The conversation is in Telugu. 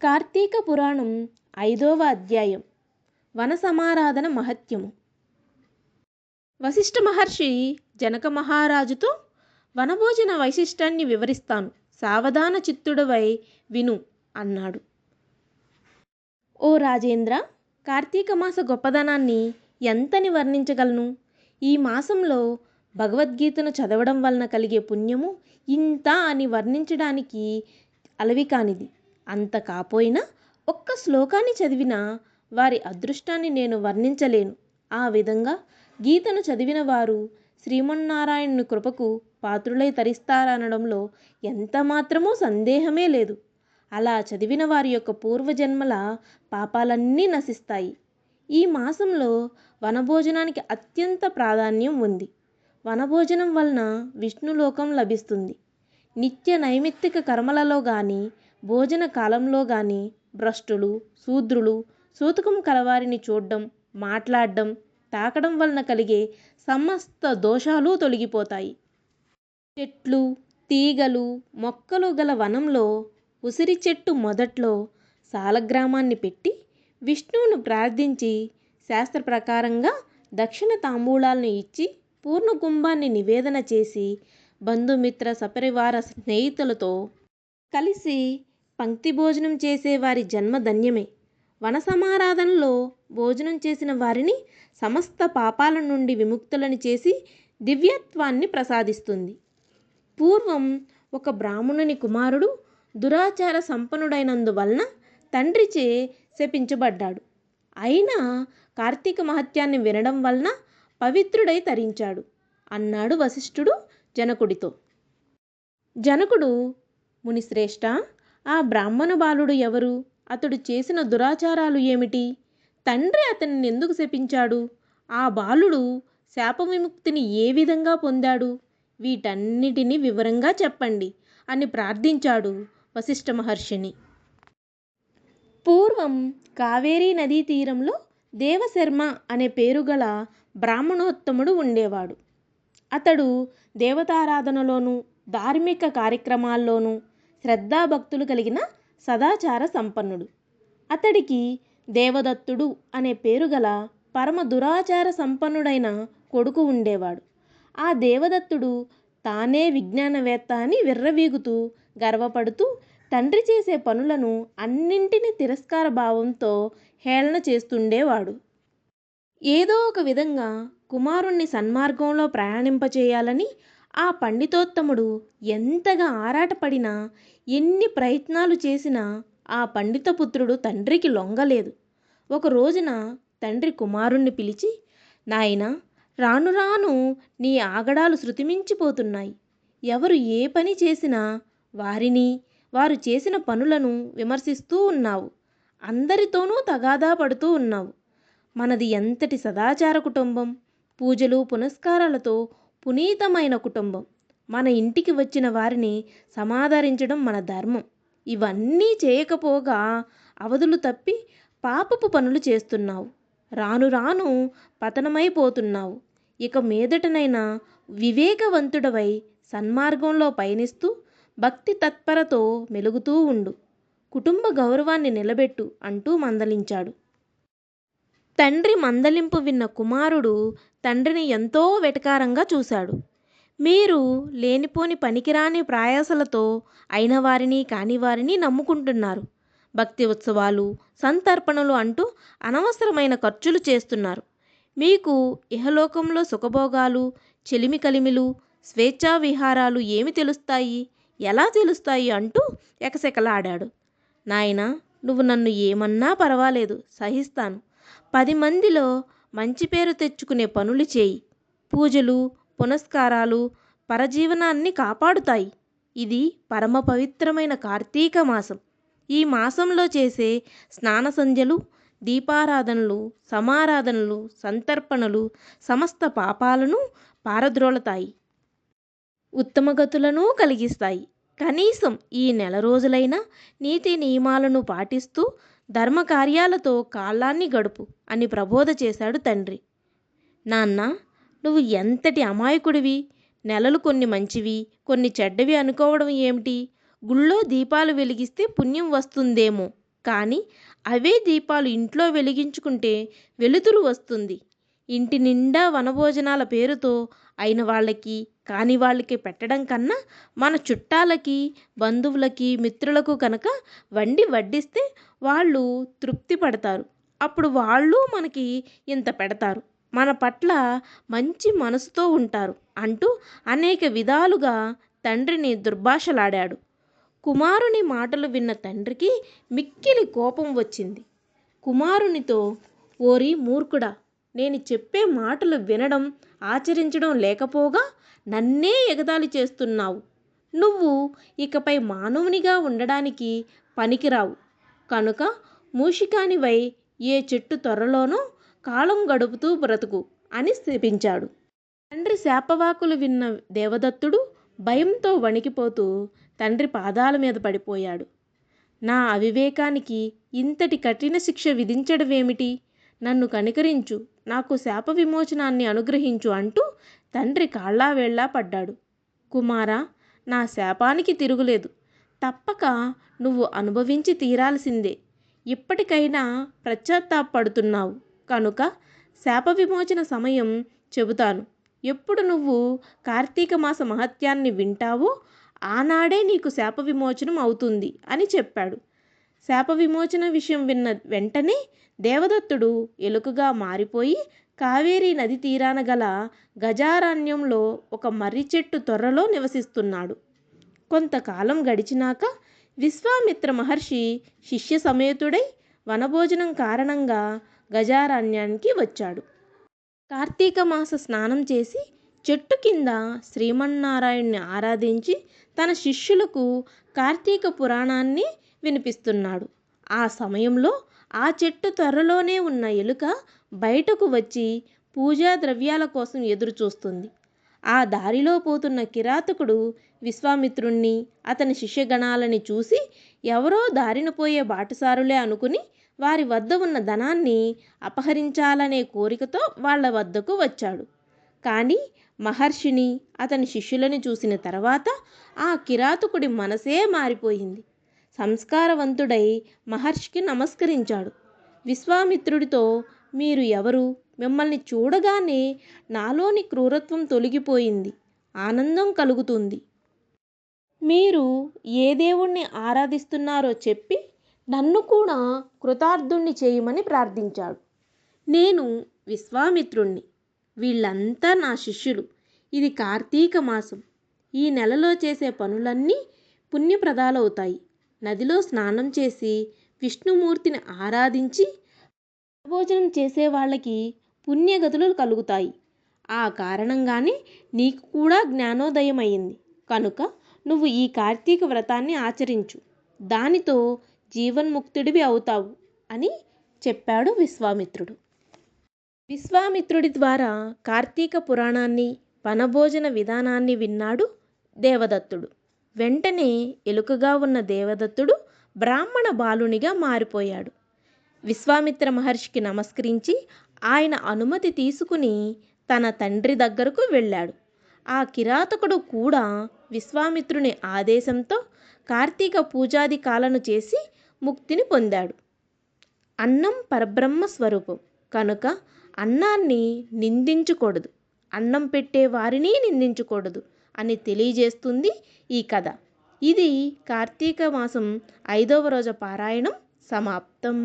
కార్తీక పురాణం 5వ అధ్యాయం వన సమారాధన మహత్యము. వశిష్ఠ మహర్షి జనక మహారాజుతో వనభోజన వైశిష్టాన్ని వివరిస్తాను, సావధాన చిత్తుడవై విను అన్నాడు. ఓ రాజేంద్ర, కార్తీక మాస గొప్పదనాన్ని ఎంతని వర్ణించగలను? ఈ మాసంలో భగవద్గీతను చదవడం వలన కలిగే పుణ్యము ఇంత అని వర్ణించడానికి అలవి కానిది. అంత కాపోయినా ఒక్క శ్లోకాన్ని చదివిన వారి అదృష్టాన్ని నేను వర్ణించలేను. ఆ విధంగా గీతను చదివిన వారు శ్రీమన్నారాయణుని కృపకు పాత్రులై తరిస్తారనడంలో ఎంత మాత్రమూ సందేహమే లేదు. అలా చదివిన వారి యొక్క పూర్వజన్మల పాపాలన్నీ నశిస్తాయి. ఈ మాసంలో వనభోజనానికి అత్యంత ప్రాధాన్యం ఉంది. వనభోజనం వలన విష్ణులోకం లభిస్తుంది. నిత్య నైమిత్తిక కర్మలలో కానీ భోజన కాలంలో కానీ భ్రష్టులు, శూద్రులు, సూతకం కలవారిని చూడడం, మాట్లాడడం, తాకడం వలన కలిగే సమస్త దోషాలు తొలగిపోతాయి. చెట్లు, తీగలు, మొక్కలు గల వనంలో ఉసిరి చెట్టు మొదట్లో సాలగ్రామాన్ని పెట్టి విష్ణువును ప్రార్థించి శాస్త్ర ప్రకారంగా దక్షిణ తాంబూలాలను ఇచ్చి పూర్ణ కుంభాన్ని నివేదన చేసి బంధుమిత్ర సపరివార స్నేహితులతో కలిసి పంక్తి భోజనం చేసే వారి జన్మ ధన్యమే. వన సమారాధనలో భోజనం చేసిన వారిని సమస్త పాపాల నుండి విముక్తులని చేసి దివ్యత్వాన్ని ప్రసాదిస్తుంది. పూర్వం ఒక బ్రాహ్మణుని కుమారుడు దురాచార సంపన్నుడైనందువలన తండ్రిచే శపించబడ్డాడు. అయినా కార్తీక మహత్యాన్ని వినడం వలన పవిత్రుడై తరించాడు అన్నాడు వశిష్ఠుడు జనకుడితో. జనకుడు, మునిశ్రేష్ఠ, ఆ బ్రాహ్మణ బాలుడు ఎవరు? అతడు చేసిన దురాచారాలు ఏమిటి? తండ్రి అతనిని ఎందుకు శపించాడు? ఆ బాలుడు శాప విముక్తిని ఏ విధంగా పొందాడు? వీటన్నిటినీ వివరంగా చెప్పండి అని ప్రార్థించాడు వశిష్ఠ మహర్షిని. పూర్వం కావేరీ నదీ తీరంలో దేవశర్మ అనే పేరుగల బ్రాహ్మణోత్తముడు ఉండేవాడు. అతడు దేవతారాధనలోనూ ధార్మిక కార్యక్రమాల్లోనూ శ్రద్ధాభక్తులు కలిగిన సదాచార సంపన్నుడు. అతడికి దేవదత్తుడు అనే పేరుగల పరమ దురాచార సంపన్నుడైన కొడుకు ఉండేవాడు. ఆ దేవదత్తుడు తానే విజ్ఞానవేత్త అని విర్రవీగుతూ గర్వపడుతూ తండ్రి చేసే పనులను అన్నింటినీ తిరస్కార భావంతో హేళన చేస్తుండేవాడు. ఏదో ఒక విధంగా కుమారుణ్ణి సన్మార్గంలో ప్రయాణింపచేయాలని ఆ పండితోత్తముడు ఎంతగా ఆరాటపడినా, ఎన్ని ప్రయత్నాలు చేసినా ఆ పండితపుత్రుడు తండ్రికి లొంగలేదు. ఒక రోజున తండ్రి కుమారుణ్ణి పిలిచి, నాయనా, రాను రాను నీ ఆగడాలు శృతిమించిపోతున్నాయి. ఎవరు ఏ పని చేసినా వారిని, వారు చేసిన పనులను విమర్శిస్తూ ఉన్నావు. అందరితోనూ తగాదా పడుతూ ఉన్నావు. మనది ఎంతటి సదాచార కుటుంబం, పూజలు పునస్కారాలతో పునీతమైన కుటుంబం. మన ఇంటికి వచ్చిన వారిని సమాదరించడం మన ధర్మం. ఇవన్నీ చేయకపోగా అవధులు తప్పి పాపపు పనులు చేస్తున్నావు. రాను రాను పతనమైపోతున్నావు. ఇక మీదటనైనా వివేకవంతుడవై సన్మార్గంలో పయనిస్తూ భక్తి తత్పరతో మెలుగుతూ ఉండు. కుటుంబ గౌరవాన్ని నిలబెట్టు అంటూ మందలించాడు. తండ్రి మందలింపు విన్న కుమారుడు తండ్రిని ఎంతో వెటకారంగా చూశాడు. మీరు లేనిపోని పనికిరాని ప్రయాసలతో అయిన వారిని కాని వారిని నమ్ముకుంటున్నారు. భక్తి ఉత్సవాలు, సంతర్పణలు అంటూ అనవసరమైన ఖర్చులు చేస్తున్నారు. మీకు ఇహలోకంలో సుఖభోగాలు, చెలిమి కలిమిలు, స్వేచ్ఛా విహారాలు ఏమి తెలుస్తాయి, ఎలా తెలుస్తాయి అంటూ ఎకసెకలాడాడు. నాయనా, నువ్వు నన్ను ఏమన్నా పర్వాలేదు, సహిస్తాను. 10 మందిలో మంచి పేరు తెచ్చుకునే పనులు చేయి. పూజలు పునస్కారాలు పరజీవనాన్ని కాపాడుతాయి. ఇది పరమ పవిత్రమైన కార్తీక మాసం. ఈ మాసంలో చేసే స్నాన సంధ్యలు, దీపారాధనలు, సమారాధనలు, సంతర్పణలు సమస్త పాపాలను పారద్రోలతాయి, ఉత్తమగతులను కలిగిస్తాయి. కనీసం ఈ నెల రోజులైనా నీతి నియమాలను పాటిస్తూ ధర్మకార్యాలతో కాలాన్ని గడుపు అని ప్రబోధ చేశాడు తండ్రి. నాన్న, నువ్వు ఎంతటి అమాయకుడివి! నెలలు కొన్ని మంచివి, కొన్ని చెడ్డవి అనుకోవడం ఏమిటి? గుళ్ళో దీపాలు వెలిగిస్తే పుణ్యం వస్తుందేమో కానీ అవే దీపాలు ఇంట్లో వెలిగించుకుంటే వెలుతురు వస్తుంది. ఇంటి నిండా వనభోజనాల పేరుతో అయిన వాళ్ళకి కాని వాళ్ళకి పెట్టడం కన్నా మన చుట్టాలకి, బంధువులకి, మిత్రులకు కనుక వండి వడ్డిస్తే వాళ్ళు తృప్తి పడతారు. అప్పుడు వాళ్ళు మనకి ఇంత పెడతారు, మన పట్ల మంచి మనసుతో ఉంటారు అంటూ అనేక విధాలుగా తండ్రిని దుర్భాషలాడాడు. కుమారుని మాటలు విన్న తండ్రికి మిక్కిలి కోపం వచ్చింది. కుమారునితో, ఓరి మూర్ఖుడా, నేను చెప్పే మాటలు వినడం ఆచరించడం లేకపోగా నన్నే ఎగతాళి చేస్తున్నావు. నువ్వు ఇకపై మానవునిగా ఉండడానికి పనికిరావు కనుక మూషికానివై ఏ చెట్టు త్వరలోనో కాలం గడుపుతూ బ్రతుకు అని శపించాడు. తండ్రి శాపవాకులు విన్న దేవదత్తుడు భయంతో వణికిపోతూ తండ్రి పాదాల మీద పడిపోయాడు. నా అవివేకానికి ఇంతటి కఠిన శిక్ష విధించడమేమిటి? నన్ను కనికరించు, నాకు శాప విమోచనాన్ని అనుగ్రహించు అంటూ తండ్రి కాళ్ళా వేళ్ళా పడ్డాడు. కుమారా, నా శాపానికి తిరుగులేదు. తప్పక నువ్వు అనుభవించి తీరాల్సిందే. ఇప్పటికైనా పశ్చాత్తాపడుతున్నావు కనుక శాప విమోచన సమయం చెబుతాను. ఎప్పుడు నువ్వు కార్తీక మాస మహత్యాన్ని వింటావో ఆనాడే నీకు శాప విమోచనం అవుతుంది అని చెప్పాడు. శాప విమోచన విషయం విన్న వెంటనే దేవదత్తుడు ఎలుకగా మారిపోయి కావేరీ నది తీరాన గల గజారణ్యంలో ఒక మర్రి చెట్టు తొర్రలో నివసిస్తున్నాడు. కొంతకాలం గడిచినాక విశ్వామిత్ర మహర్షి శిష్య సమేతుడై వనభోజనం కారణంగా గజారణ్యానికి వచ్చాడు. కార్తీక మాస స్నానం చేసి చెట్టు కింద శ్రీమన్నారాయణ్ణి ఆరాధించి తన శిష్యులకు కార్తీక పురాణాన్ని వినిపిస్తున్నాడు. ఆ సమయంలో ఆ చెట్టు త్వరలోనే ఉన్న ఎలుక బయటకు వచ్చి పూజా ద్రవ్యాల కోసం ఎదురు చూస్తుంది. ఆ దారిలో పోతున్న కిరాతకుడు విశ్వామిత్రుణ్ణి, అతని శిష్యగణాలని చూసి ఎవరో దారిన పోయే బాటసారులే అనుకుని వారి వద్ద ఉన్న ధనాన్ని అపహరించాలనే కోరికతో వాళ్ళ వద్దకు వచ్చాడు. కానీ మహర్షిని, అతని శిష్యులని చూసిన తర్వాత ఆ కిరాతకుడి మనసే మారిపోయింది. సంస్కారవంతుడై మహర్షికి నమస్కరించాడు. విశ్వామిత్రుడితో, మీరు ఎవరు? మిమ్మల్ని చూడగానే నాలోని క్రూరత్వం తొలగిపోయింది, ఆనందం కలుగుతుంది. మీరు ఏ దేవుణ్ణి ఆరాధిస్తున్నారో చెప్పి నన్ను కూడా కృతార్థుణ్ణి చేయమని ప్రార్థించాడు. నేను విశ్వామిత్రుణ్ణి, వీళ్ళంతా నా శిష్యులు. ఇది కార్తీక మాసం. ఈ నెలలో చేసే పనులన్నీ పుణ్యప్రదాలవుతాయి. నదిలో స్నానం చేసి విష్ణుమూర్తిని ఆరాధించి భోజనం చేసే వాళ్ళకి పుణ్యగతులు కలుగుతాయి. ఆ కారణంగానే నీకు కూడా జ్ఞానోదయం అయింది కనుక నువ్వు ఈ కార్తీక వ్రతాన్ని ఆచరించు. దానితో జీవన్ముక్తుడివి అవుతావు అని చెప్పాడు విశ్వామిత్రుడు. విశ్వామిత్రుడి ద్వారా కార్తీక పురాణాన్ని, వనభోజన విధానాన్ని విన్నాడు దేవదత్తుడు. వెంటనే ఎలుకగా ఉన్న దేవదత్తుడు బ్రాహ్మణ బాలునిగా మారిపోయాడు. విశ్వామిత్ర మహర్షికి నమస్కరించి ఆయన అనుమతి తీసుకుని తన తండ్రి దగ్గరకు వెళ్ళాడు. ఆ కిరాతకుడు కూడా విశ్వామిత్రుని ఆదేశంతో కార్తీక పూజాది కాలను చేసి ముక్తిని పొందాడు. అన్నం పరబ్రహ్మ స్వరూపం కనుక అన్నాన్ని నిందించకూడదు, అన్నం పెట్టే వారిని నిందించకూడదు అని తెలియజేస్తుంది ఈ కథ. ఇది కార్తీక మాసం 5వ రోజు పారాయణం సమాప్తం.